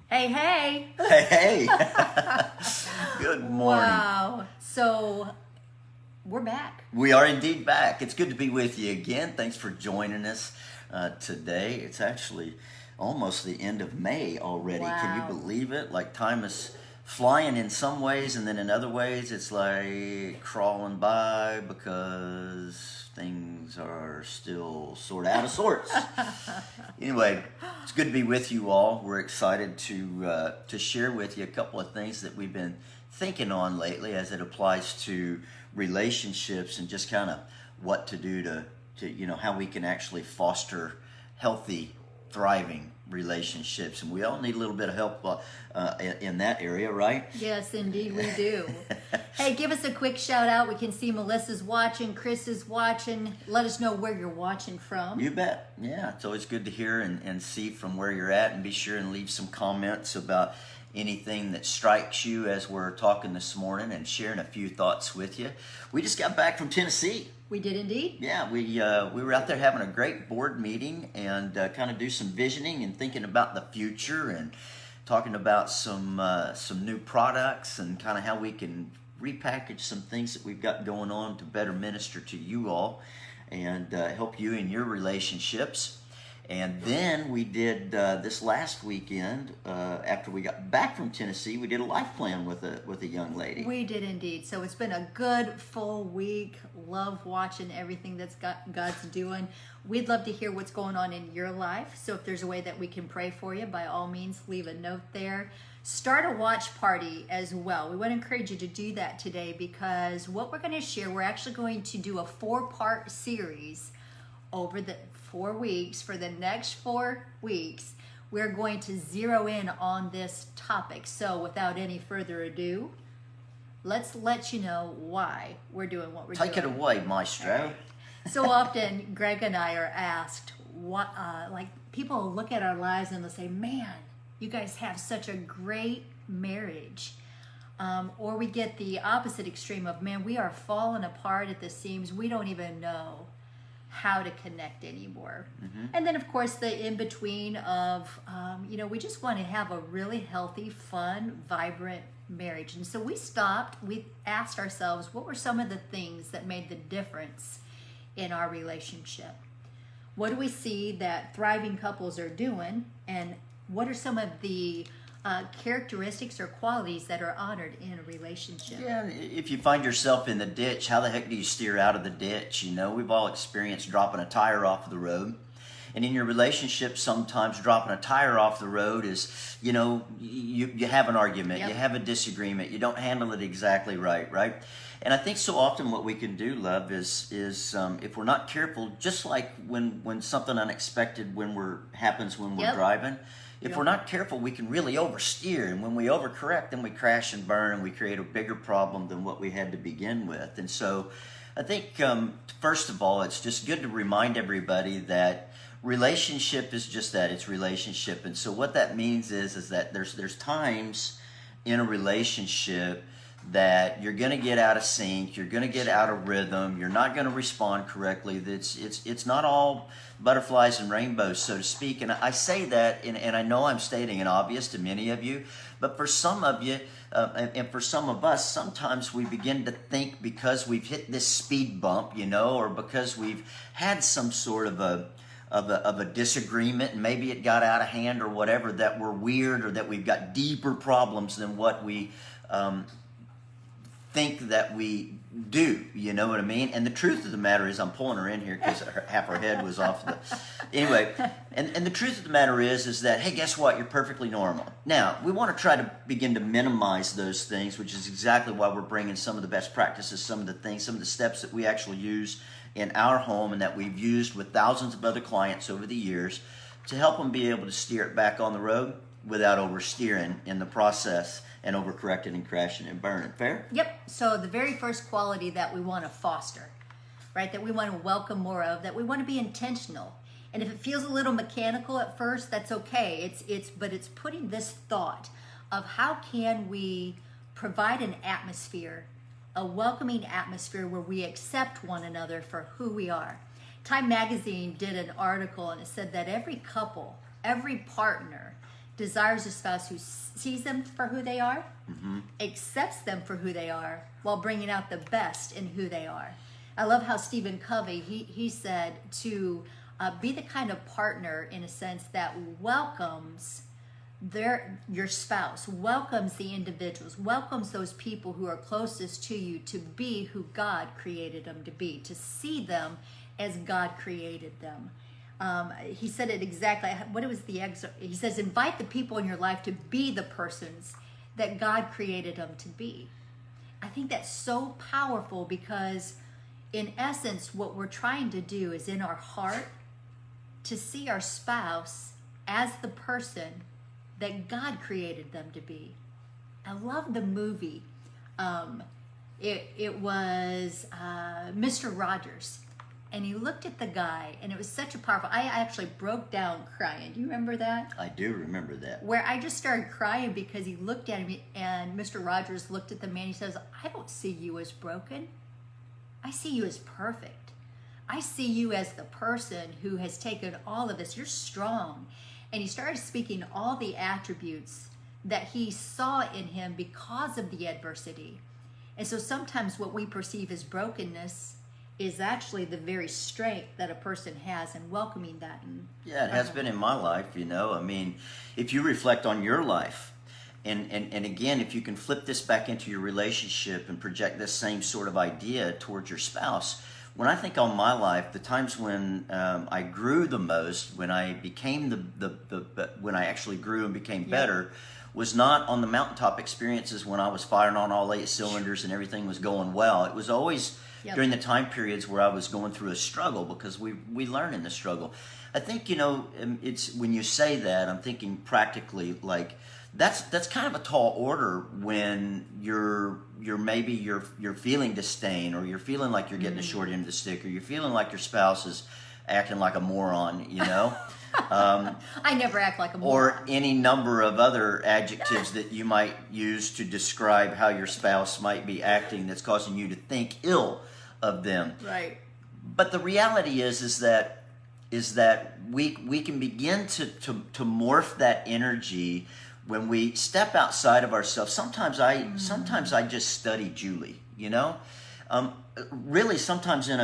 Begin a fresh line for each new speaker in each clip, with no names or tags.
Hey, hey.
Hey, hey. Good morning.
Wow. So we're back.
We are indeed back. It's good to be with you again. Thanks for joining us today. It's actually almost the end of May already. Can you
Wow.
believe it? Like time is flying in some ways, and then in other ways, it's like crawling by because things are still sort of out of sorts. Anyway, it's good to be with you all. We're excited to share with you a couple of things that we've been thinking on lately as it applies to relationships and just kind of what to do to how we can actually foster healthy, thriving relationships. And we all need a little bit of help in that area, right?
Yes, indeed we do. Hey, give us a quick shout out. We can see Melissa's watching, Chris is watching. Let us know where you're watching from.
You bet. Yeah, it's always good to hear and see from where you're at, and be sure and leave some comments about anything that strikes you as we're talking this morning and sharing a few thoughts with you. We just got back from Tennessee.
We did indeed.
Yeah, we were out there having a great board meeting and kind of do some visioning and thinking about the future and talking about some new products and kind of how we can repackage some things that we've got going on to better minister to you all and help you in your relationships. And then we did this last weekend, after we got back from Tennessee, we did a life plan with a young lady.
We did indeed. So it's been a good full week. Love watching everything that's God's doing. We'd love to hear what's going on in your life. So if there's a way that we can pray for you, by all means, leave a note there. Start a watch party as well. We want to encourage you to do that today, because what we're going to share, we're actually going to do a 4-part series over the 4 weeks. For the next 4 weeks, we're going to zero in on this topic. So without any further ado, let's let you know why we're doing what we're doing.
Take it away, Maestro.
So often, Greg and I are asked, what, like people will look at our lives and they'll say, man, you guys have such a great marriage. Or we get the opposite extreme of, man, we are falling apart at the seams. We don't even know how to connect anymore. Mm-hmm. And then of course the in-between of we just want to have a really healthy, fun, vibrant marriage. And so we asked ourselves, what were some of the things that made the difference in our relationship? What do we see that thriving couples are doing, and what are some of the characteristics or qualities that are honored in a relationship?
Yeah, if you find yourself in the ditch, how the heck do you steer out of the ditch? We've all experienced dropping a tire off of the road. And in your relationship, sometimes dropping a tire off the road is, you have an argument,
Yep.
You have a disagreement, you don't handle it exactly right? And I think so often what we can do, love, is if we're not careful, just like when something unexpected happens when we're
Yep.
driving, if
Yep.
we're not careful, we can really oversteer. And when we overcorrect, then we crash and burn, and we create a bigger problem than what we had to begin with. And so I think, first of all, it's just good to remind everybody that relationship is just that. It's relationship. And so what that means is that there's times in a relationship that you're going to get out of sync, you're going to get out of rhythm, you're not going to respond correctly. It's not all butterflies and rainbows, so to speak. And I say that, and I know I'm stating an obvious to many of you, but for some of you, and for some of us, sometimes we begin to think because we've hit this speed bump, or because we've had some sort of a disagreement, and maybe it got out of hand or whatever, that we're weird, or that we've got deeper problems than what we think that we do. You know what I mean? And the truth of the matter is, I'm pulling her in here because half her head was off anyway, and the truth of the matter is that, hey, guess what? You're perfectly normal. Now, we want to try to begin to minimize those things, which is exactly why we're bringing some of the best practices, some of the steps that we actually use in our home and that we've used with thousands of other clients over the years to help them be able to steer it back on the road without oversteering in the process and overcorrecting and crashing and burning. Fair?
Yep. So the very first quality that we want to foster, right, that we want to welcome more of, that we want to be intentional. And if it feels a little mechanical at first, that's okay. But it's putting this thought of how can we provide an atmosphere, a welcoming atmosphere where we accept one another for who we are. Time Magazine did an article, and it said that every couple, every partner desires a spouse who sees them for who they are, accepts them for who they are, while bringing out the best in who they are. I love how Stephen Covey, he said to be the kind of partner, in a sense, that welcomes your spouse, welcomes the individuals, welcomes those people who are closest to you to be who God created them to be, to see them as God created them. He said it exactly. What was the excerpt? He says, invite the people in your life to be the persons that God created them to be. I think that's so powerful because, in essence, what we're trying to do is in our heart to see our spouse as the person that God created them to be. I love the movie. It was Mr. Rogers. And he looked at the guy, and it was such a powerful. I actually broke down crying. Do you remember that?
I do remember that.
Where I just started crying because he looked at him, and Mr. Rogers looked at the man. He says, I don't see you as broken. I see you as perfect. I see you as the person who has taken all of this. You're strong. And he started speaking all the attributes that he saw in him because of the adversity. And so sometimes what we perceive as brokenness is actually the very strength that a person has, and welcoming that.
Yeah, it has been in my life, you know. I mean, if you reflect on your life, and again, if you can flip this back into your relationship and project this same sort of idea towards your spouse, when I think on my life, the times when I grew the most, when I became when I actually grew and became better, was not on the mountaintop experiences when I was firing on all 8 cylinders and everything was going well. It was always during the time periods where I was going through a struggle, because we learn in the struggle. I think, you know, it's when you say that, I'm thinking practically, like that's kind of a tall order when you're feeling disdain, or you're feeling like you're getting the short end of the stick, or you're feeling like your spouse is acting like a moron, you know.
I never act like a moron.
Or any number of other adjectives that you might use to describe how your spouse might be acting that's causing you to think ill of them.
Right.
But the reality is that we can begin to morph that energy when we step outside of ourselves. Sometimes I just study Julie, you know. Really, sometimes in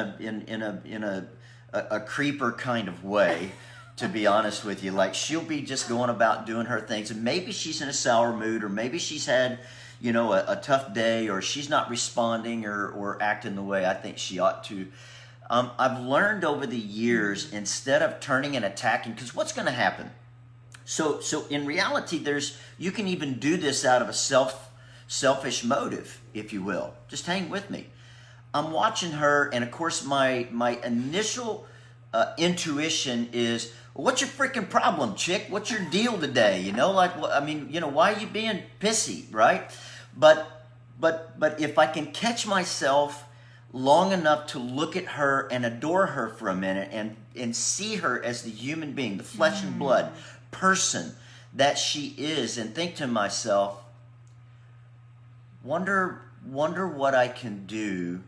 a creeper kind of way. To be honest with you, like she'll be just going about doing her things, and maybe she's in a sour mood, or maybe she's had, you know, a tough day, or she's not responding or acting the way I think she ought to. I've learned over the years, instead of turning and attacking, because what's going to happen? So in reality, you can even do this out of a selfish motive, if you will. Just hang with me. I'm watching her, and of course my initial intuition is, well, what's your freaking problem, chick? What's your deal today? You know, like, I mean, you know, why are you being pissy, right? But if I can catch myself long enough to look at her and adore her for a minute, and see her as the human being, the flesh and blood person that she is, and think to myself, wonder what I can do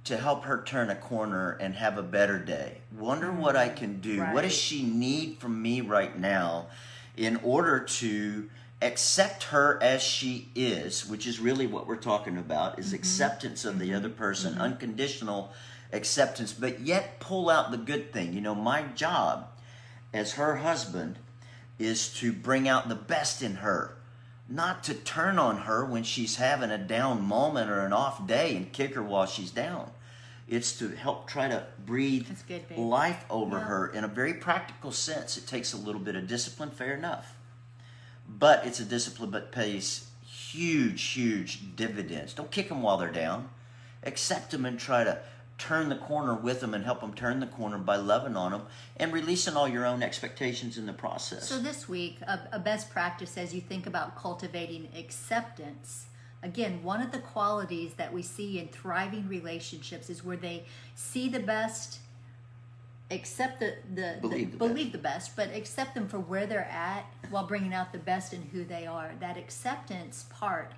to help her turn a corner and have a better day. Wonder what I can do.
Right.
What does she need from me right now in order to accept her as she is, which is really what we're talking about, is acceptance of the other person, unconditional acceptance, but yet pull out the good thing. You know, my job as her husband is to bring out the best in her, not to turn on her when she's having a down moment or an off day and kick her while she's down. It's to help try to breathe life over her in a very practical sense. It takes a little bit of discipline, fair enough. But it's a discipline that pays huge dividends. Don't kick them while they're down. Accept them and try to turn the corner with them, and help them turn the corner by loving on them and releasing all your own expectations in the process.
So this week, a best practice as you think about cultivating acceptance. Again, one of the qualities that we see in thriving relationships is where they see the best, accept believe the best, but accept them for where they're at while bringing out the best in who they are. That acceptance part.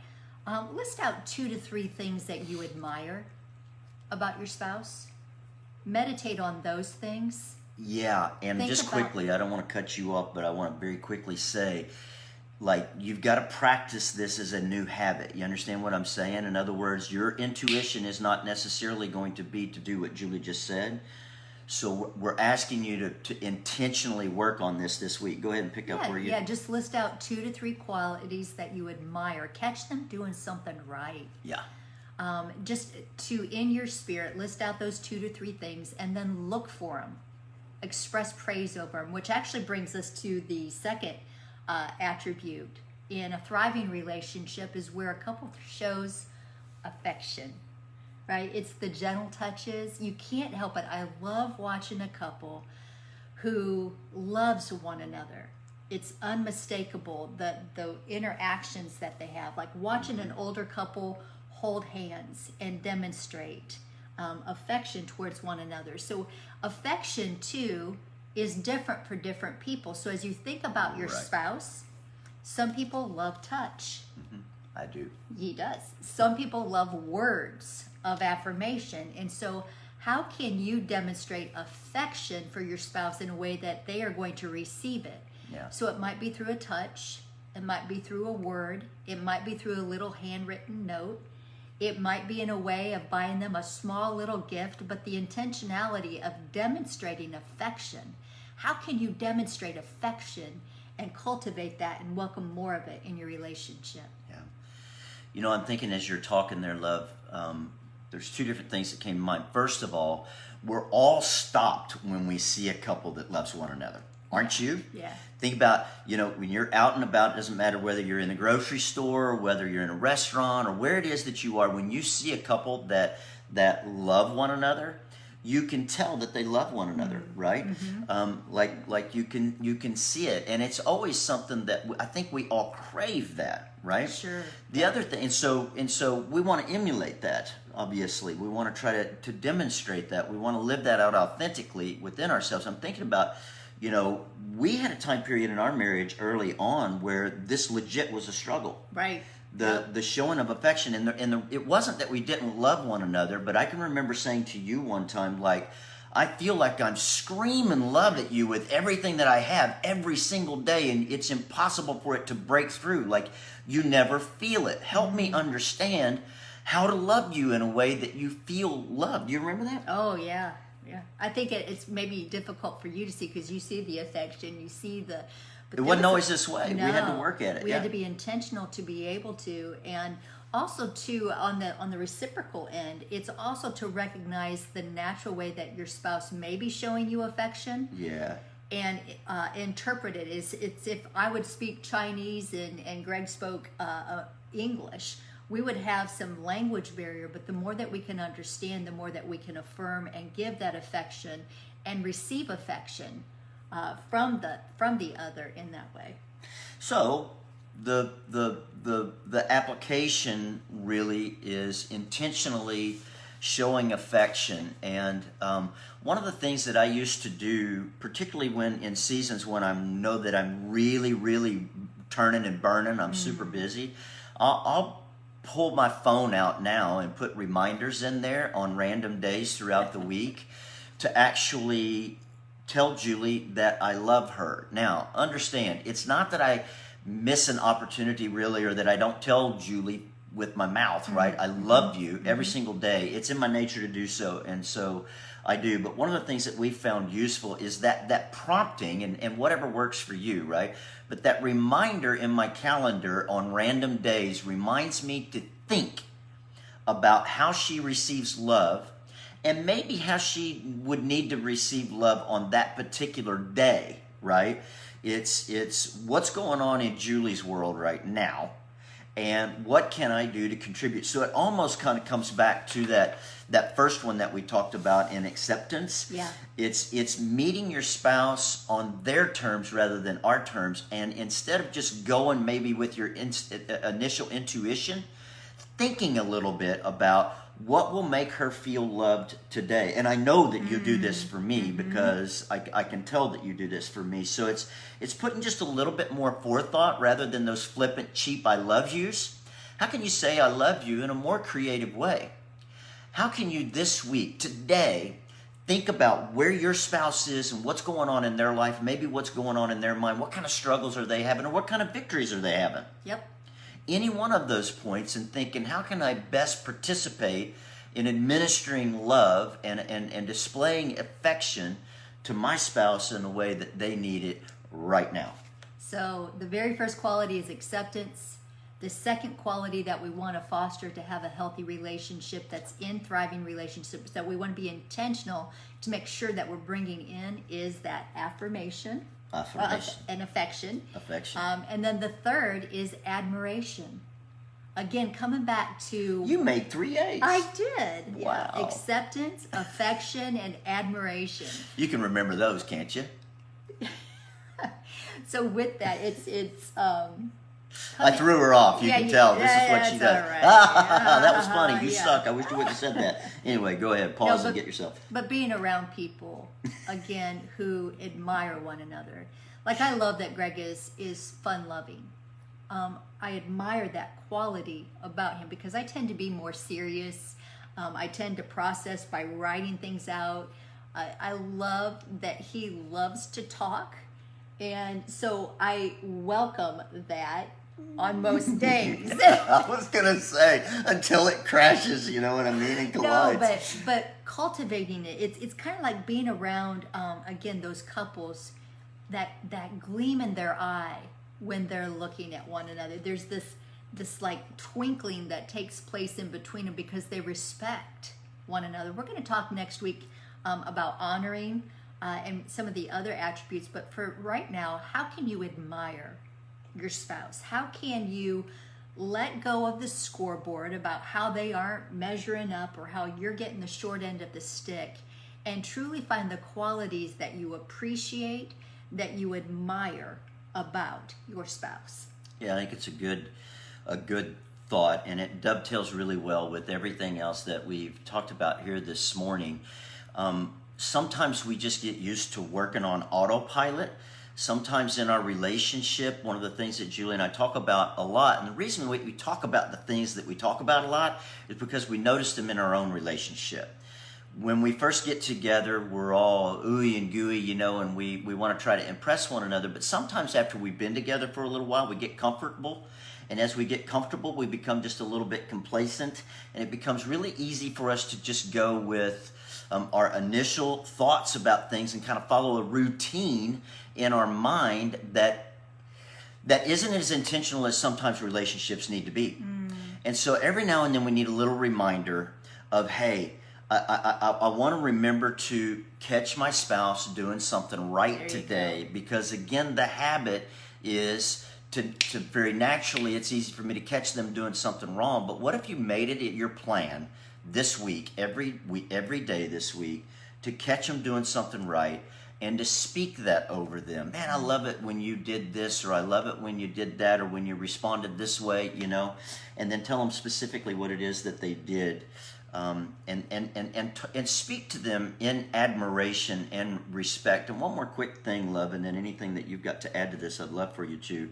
List out 2 to 3 things that you admire about your spouse. Meditate on those things.
Yeah, and
Think
just
about-
quickly, I don't want to cut you off, but I want to very quickly say, like you've got to practice this as a new habit. You understand what I'm saying? In other words, your intuition is not necessarily going to be to do what Julie just said. So we're asking you to intentionally work on this week. Go ahead and pick up where you...
Yeah, just list out 2 to 3 qualities that you admire. Catch them doing something right.
Yeah.
Just to, in your spirit, list out those 2 to 3 things and then look for them. Express praise over them, which actually brings us to the second attribute in a thriving relationship is where a couple shows affection. Right? It's the gentle touches. You can't help it. I love watching a couple who loves one another. It's unmistakable, the interactions that they have. Like watching an older couple hold hands and demonstrate affection towards one another. So affection, too, is different for different people. So as you think about your spouse, some people love touch.
Mm-hmm. I do.
He does. Some people love words of affirmation. And so how can you demonstrate affection for your spouse in a way that they are going to receive it?
Yeah.
So it might be through a touch. It might be through a word. It might be through a little handwritten note. It might be in a way of buying them a small little gift, but the intentionality of demonstrating affection. How can you demonstrate affection and cultivate that and welcome more of it in your relationship?
Yeah. You know, I'm thinking as you're talking there, love, there's 2 different things that came to mind. First of all, we're all stopped when we see a couple that loves one another. Aren't you?
Yeah.
Think about, you know, when you're out and about, it doesn't matter whether you're in the grocery store or whether you're in a restaurant or where it is that you are, when you see a couple that love one another, you can tell that they love one another, right? Mm-hmm. Like you can see it, and it's always something that I think we all crave that, right?
Sure.
The other thing, and so we want to emulate that. Obviously, we want to try to demonstrate that. We want to live that out authentically within ourselves. I'm thinking about, you know, we had a time period in our marriage early on where this legit was a struggle.
Right.
The showing of affection, and it wasn't that we didn't love one another, but I can remember saying to you one time, like, I feel like I'm screaming love at you with everything that I have every single day, and it's impossible for it to break through. Like, you never feel it. Help me understand how to love you in a way that you feel loved. Do you remember that?
Oh, yeah. Yeah. I think it's maybe difficult for you to see because you see the affection, you see the...
It wasn't always this way.
No,
we had to work at it.
We had to be intentional to be able to, and also too on the reciprocal end, it's also to recognize the natural way that your spouse may be showing you affection.
Yeah.
And interpret it. It's if I would speak Chinese and Greg spoke English, we would have some language barrier. But the more that we can understand, the more that we can affirm and give that affection and receive affection. From the other in that way. So
the application really is intentionally showing affection, and one of the things that I used to do, particularly when in seasons when I know that I'm really turning and burning, I'm super busy, I'll pull my phone out now and put reminders in there on random days throughout the week to actually tell Julie that I love her. Now, understand, it's not that I miss an opportunity really, or that I don't tell Julie with my mouth, right? I love you every single day. It's in my nature to do so, and so I do. But one of the things that we found useful is that prompting, and whatever works for you, right? But that reminder in my calendar on random days reminds me to think about how she receives love, and maybe how she would need to receive love on that particular day, right? It's what's going on in Julie's world right now, and what can I do to contribute? So it almost kind of comes back to that first one that we talked about in acceptance.
Yeah.
It's meeting your spouse on their terms rather than our terms, and instead of just going maybe with your initial intuition, thinking a little bit about what will make her feel loved today. And I know that you do this for me because I can tell that you do this for me. So it's putting just a little bit more forethought rather than those flippant, cheap I love yous. How can you say I love you in a more creative way? How can you this week, today, think about where your spouse is and what's going on in their life, maybe what's going on in their mind, what kind of struggles are they having, or what kind of victories are they having.
Yep.
Any one of those points, and thinking, how can I best participate in administering love and displaying affection to my spouse in the way that they need it right now.
So the very first quality is acceptance. The second quality that we want to foster to have a healthy relationship that's in thriving relationships that we want to be intentional to make sure that we're bringing in is that affirmation. And affection. And then the third is admiration. Again, coming back to...
You made 3 A's.
I did.
Wow.
Yeah. Acceptance, affection, and admiration.
You can remember those, can't you?
So with that, it's
I threw her off. You can tell. This is what she does.
Right.
That was funny. You suck. I wish you wouldn't have said that. Anyway, go ahead. Pause and get yourself.
But being around people, again, who admire one another. Like, I love that Greg is fun-loving. I admire that quality about him because I tend to be more serious. I tend to process by writing things out. I love that he loves to talk. And so I welcome that on most days.
I was going to say, until it crashes, you know what I mean, and collides.
No, but cultivating it, it's kind of like being around, again, those couples, that gleam in their eye when they're looking at one another. There's this like twinkling that takes place in between them because they respect one another. We're going to talk next week about honoring and some of the other attributes, but for right now, how can you admire your spouse? How can you let go of the scoreboard about how they aren't measuring up or how you're getting the short end of the stick and truly find the qualities that you appreciate, that you admire about your spouse?
Yeah, I think it's a good thought, and it dovetails really well with everything else that we've talked about here this morning. Sometimes we just get used to working on autopilot. Sometimes in our relationship, one of the things that Julie and I talk about a lot, and the reason we talk about the things that we talk about a lot is because we notice them in our own relationship. When we first get together, we're all ooey and gooey, you know, and we want to try to impress one another. But sometimes after we've been together for a little while, we get comfortable. And as we get comfortable, we become just a little bit complacent. And it becomes really easy for us to just go with our initial thoughts about things and kind of follow a routine in our mind that isn't as intentional as sometimes relationships need to be. And so every now and then we need a little reminder of, hey, I want to remember to catch my spouse doing something right today, because again, the habit is to very naturally, it's easy for me to catch them doing something wrong. But what if you made it your plan this week, every day this week, to catch them doing something right and to speak that over them? Man, I love it when you did this, or I love it when you did that, or when you responded this way, you know, and then tell them specifically what it is that they did. And speak to them in admiration and respect. And one more quick thing, love, and then anything that you've got to add to this, I'd love for you to.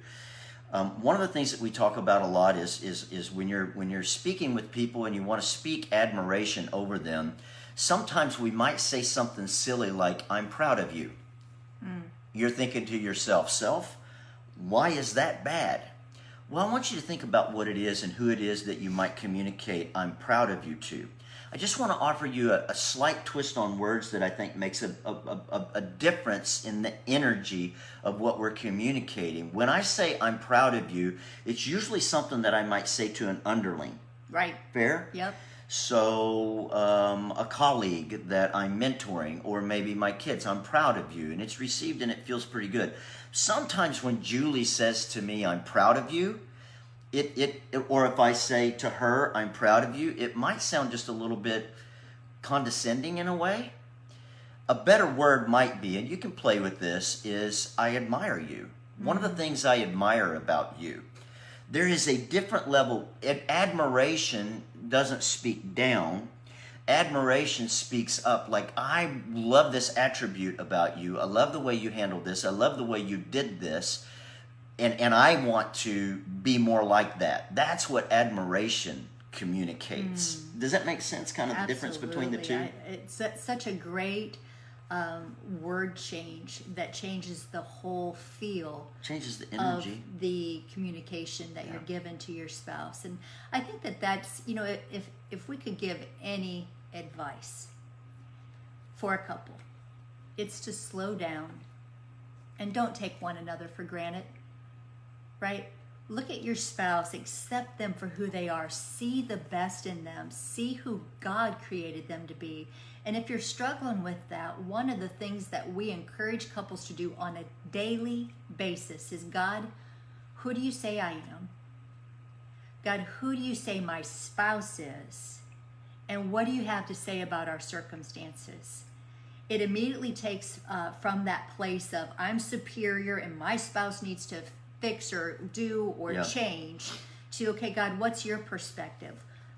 One of the things that we talk about a lot is when you're speaking with people and you want to speak admiration over them, sometimes we might say something silly like, "I'm proud of you." You're thinking to yourself, "Self, why is that bad?" Well, I want you to think about what it is and who it is that you might communicate "I'm proud of you" to. I just want to offer you a slight twist on words that I think makes a difference in the energy of what we're communicating. When I say "I'm proud of you," it's usually something that I might say to an underling.
Right.
Fair?
Yep.
So a colleague that I'm mentoring, or maybe my kids, "I'm proud of you," and it's received and it feels pretty good. Sometimes when Julie says to me, "I'm proud of you," or if I say to her, "I'm proud of you," it might sound just a little bit condescending in a way. A better word might be, and you can play with this, is "I admire you." One of the things I admire about you. There is a different level. Admiration doesn't speak down. Admiration speaks up. Like, "I love this attribute about you. I love the way you handled this. I love the way you did this. And I want to be more like that." That's what admiration communicates. Does that make sense? Kind of the difference between the two?
It's such a great word change that changes the whole feel,
changes the energy
of the communication that you're given to your spouse. And I think that's, if we could give any advice for a couple, it's to slow down and don't take one another for granted, right? Look at your spouse, accept them for who they are, see the best in them, see who God created them to be. And if you're struggling with that, one of the things that we encourage couples to do on a daily basis is, God, who do you say I am? God, who do you say my spouse is? And what do you have to say about our circumstances? It immediately takes from that place of I'm superior and my spouse needs to fix or do or change to, okay, God, what's your perspective?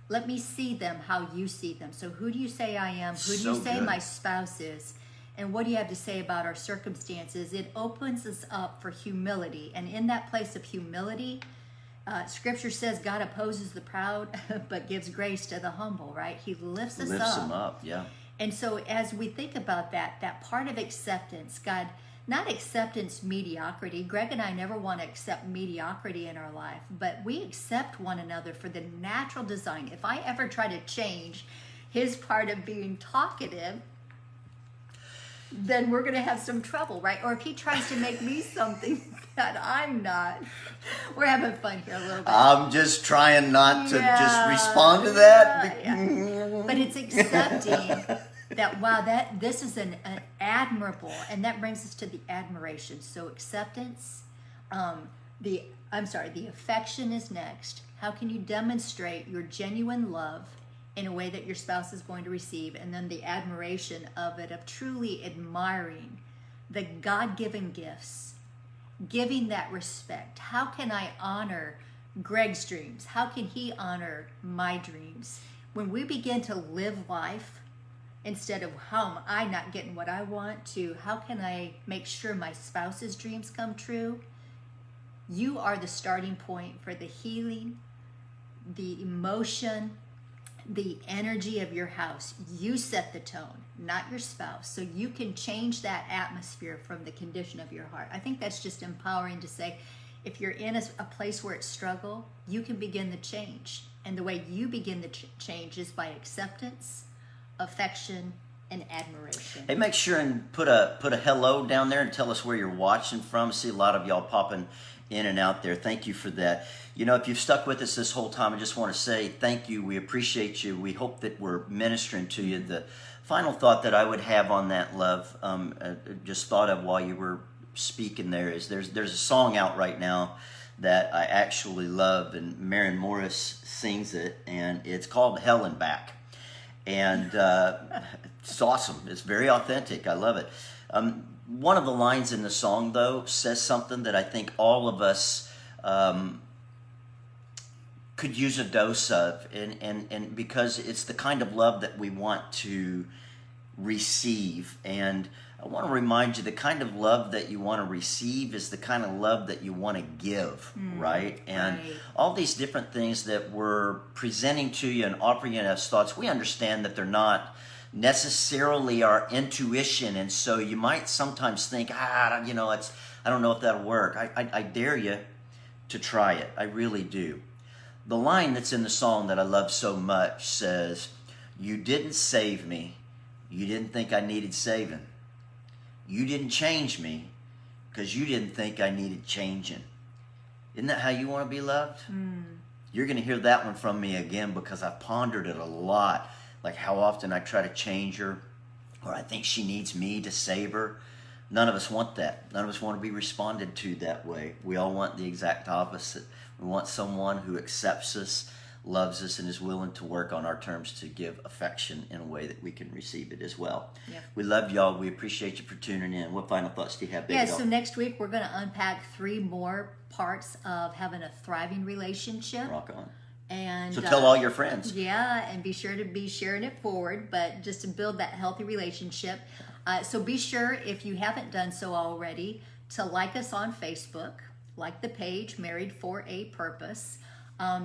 Let me see them how you see them. So who do you say I am? Who do you say my spouse is? And what do you have to say about our circumstances? It opens us up for humility. And in that place of humility, Scripture says God opposes the proud, but gives grace to the humble, right? He lifts us up.
Lifts them up, yeah.
And so as we think about that part of acceptance, God, not acceptance mediocrity. Greg and I never want to accept mediocrity in our life, but we accept one another for the natural design. If I ever try to change his part of being talkative, then we're going to have some trouble, right? Or if he tries to make me something that I'm not. We're having fun here a little bit.
I'm just trying not to just respond to that.
But it's accepting that, wow, this is an admirable, and that brings us to the admiration. So acceptance, the affection is next. How can you demonstrate your genuine love in a way that your spouse is going to receive? And then the admiration of it, of truly admiring the God-given gifts, giving that respect. How can I honor Greg's dreams? How can he honor my dreams? When we begin to live life, instead of how am I not getting what I want, to how can I make sure my spouse's dreams come true, you are the starting point for the healing, the emotion, the energy of your house. You set the tone, not your spouse. So you can change that atmosphere from the condition of your heart. I think that's just empowering to say, if you're in a place where it's struggle, you can begin the change. And the way you begin the change is by acceptance, affection, and admiration.
Hey, make sure and put a hello down there and tell us where you're watching from. I see a lot of y'all popping in and out there. Thank you for that. If you've stuck with us this whole time, I just want to say thank you. We appreciate you. We hope that we're ministering to you. The final thought that I would have on that, love, just thought of while you were speaking there, is there's a song out right now that I actually love, and Maren Morris sings it, and it's called Hell and Back. And it's awesome. It's very authentic. I love it. One of the lines in the song, though, says something that I think all of us could use a dose of, and because it's the kind of love that we want to receive. And I want to remind you, the kind of love that you want to receive is the kind of love that you want to give, right? And all these different things that we're presenting to you and offering you as thoughts, we understand that they're not necessarily our intuition, and so you might sometimes think, I don't know if that'll work. I dare you to try it. I really do. The line that's in the song that I love so much says, "You didn't save me. You didn't think I needed saving. You didn't change me because you didn't think I needed changing." Isn't that how you want to be loved? You're going to hear that one from me again, because I've pondered it a lot. Like how often I try to change her, or I think she needs me to save her. None of us want that. None of us want to be responded to that way. We all want the exact opposite. We want someone who accepts us, loves us, and is willing to work on our terms to give affection in a way that we can receive it as well. Yep. We love y'all. We appreciate you for tuning in. What final thoughts do you have, baby?
So next week we're going to unpack 3 more parts of having a thriving relationship.
Rock on.
And
so tell all your friends.
Yeah, and be sure to be sharing it forward, but just to build that healthy relationship. So be sure, if you haven't done so already, to like us on Facebook, like the page Married for a Purpose.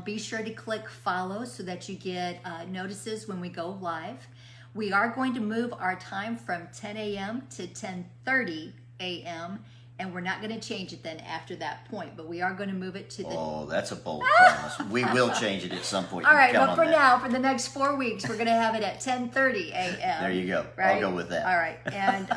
Be sure to click follow so that you get notices when we go live. We are going to move our time from 10 a.m. to 10:30 a.m. and we're not going to change it then after that point, but we are going to move it to the...
Oh, that's a bold promise. We will change it at some point.
All right,
Count
but
on
for
that.
now, for the next 4 weeks, we're going to have it at 10:30 a.m.
There you go.
Right?
I'll go with that.
All right, and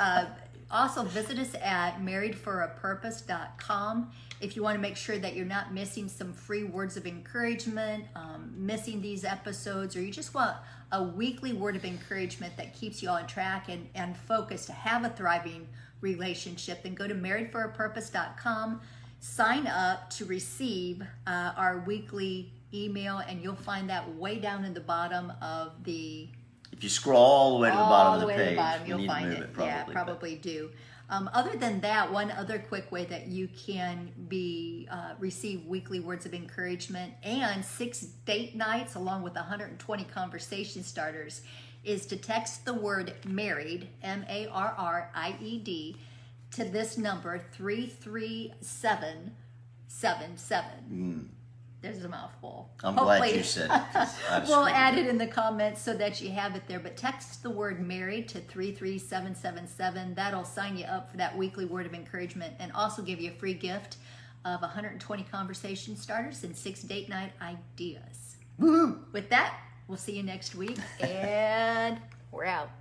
also visit us at marriedforapurpose.com if you want to make sure that you're not missing some free words of encouragement, missing these episodes, or you just want a weekly word of encouragement that keeps you on track and focused to have a thriving relationship, then go to marriedforapurpose.com, sign up to receive our weekly email, and you'll find that way down in the bottom of the...
If you scroll all the way to the bottom of the
to the
page,
bottom,
we
you'll
need
find
to move it probably.
Yeah, probably do. Other than that, one other quick way that you can receive weekly words of encouragement and 6 date nights along with 120 conversation starters is to text the word married, MARRIED, to this number 33777. There's a mouthful.
I'm glad you said it. 'Cause I
We'll
screwed
add
it.
it in the comments so that you have it there. But text the word married to 33777. That'll sign you up for that weekly word of encouragement and also give you a free gift of 120 conversation starters and 6 date night ideas.
Woo-hoo.
With that, we'll see you next week. And we're out.